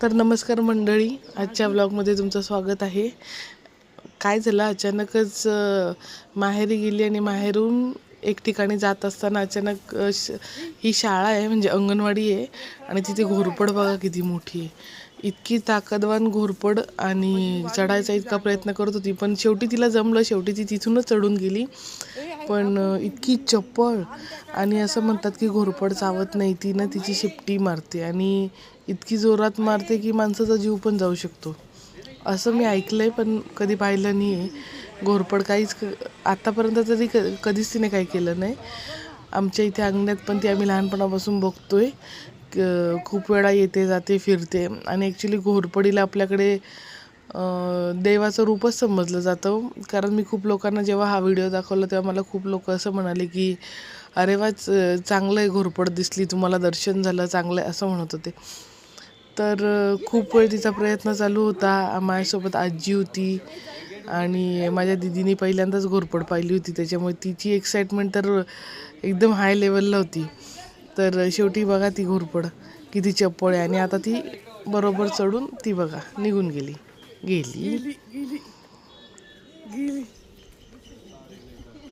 तर नमस्कार मंडळी, आजच्या व्लॉगमध्ये तुमचं स्वागत आहे. काय झालं, अचानकच माहेरी गेली आणि माहेरून एक ठिकाणी जात असताना अचानक ही शाळा आहे म्हणजे अंगणवाडी आहे आणि तिथे घोरपड बघा किती मोठी आहे. इतकी ताकदवान घोरपड आणि चढायचा इतका प्रयत्न करत होती, पण शेवटी तिला जमलं. शेवटी ती तिथूनच चढून गेली. पण इतकी चप्पळ आणि असं म्हणतात की घोरपड चावत नाही, ती ना तिची शिपटी मारते आणि इतकी जोरात मारते की माणसाचा जीव पण जाऊ शकतो, असं मी ऐकलंय, पण कधी पाहिलं नाही आहे. घोरपड आतापर्यंत तरी कधीच तिने काही केलं नाही. आमच्या इथे अंगणात पण ती आम्ही लहानपणापासून बघतोय. खूप वेळा येते जाते फिरते आणि ॲक्च्युली घोरपडीला आपल्याकडे देवाचं रूपच समजलं जातं. कारण मी खूप लोकांना जेव्हा हा व्हिडिओ दाखवला तेव्हा मला खूप लोक असं म्हणाले की अरे वा, चांगलं आहे, घोरपड दिसली, तुम्हाला दर्शन झालं, चांगलं आहे, असं म्हणत होते. तर खूप वेळ तिचा प्रयत्न चालू होता. माझ्यासोबत आजी होती आणि माझ्या दिदीने पहिल्यांदाच घोरपड पाहिली होती, त्याच्यामुळे तिची एक्साइटमेंट तर एकदम हाय लेवलला होती. तर शेवटी बघा ती घोरपड किती चप्पळ आहे आणि आता ती बरोबर चढून ती बघा निघून गेली.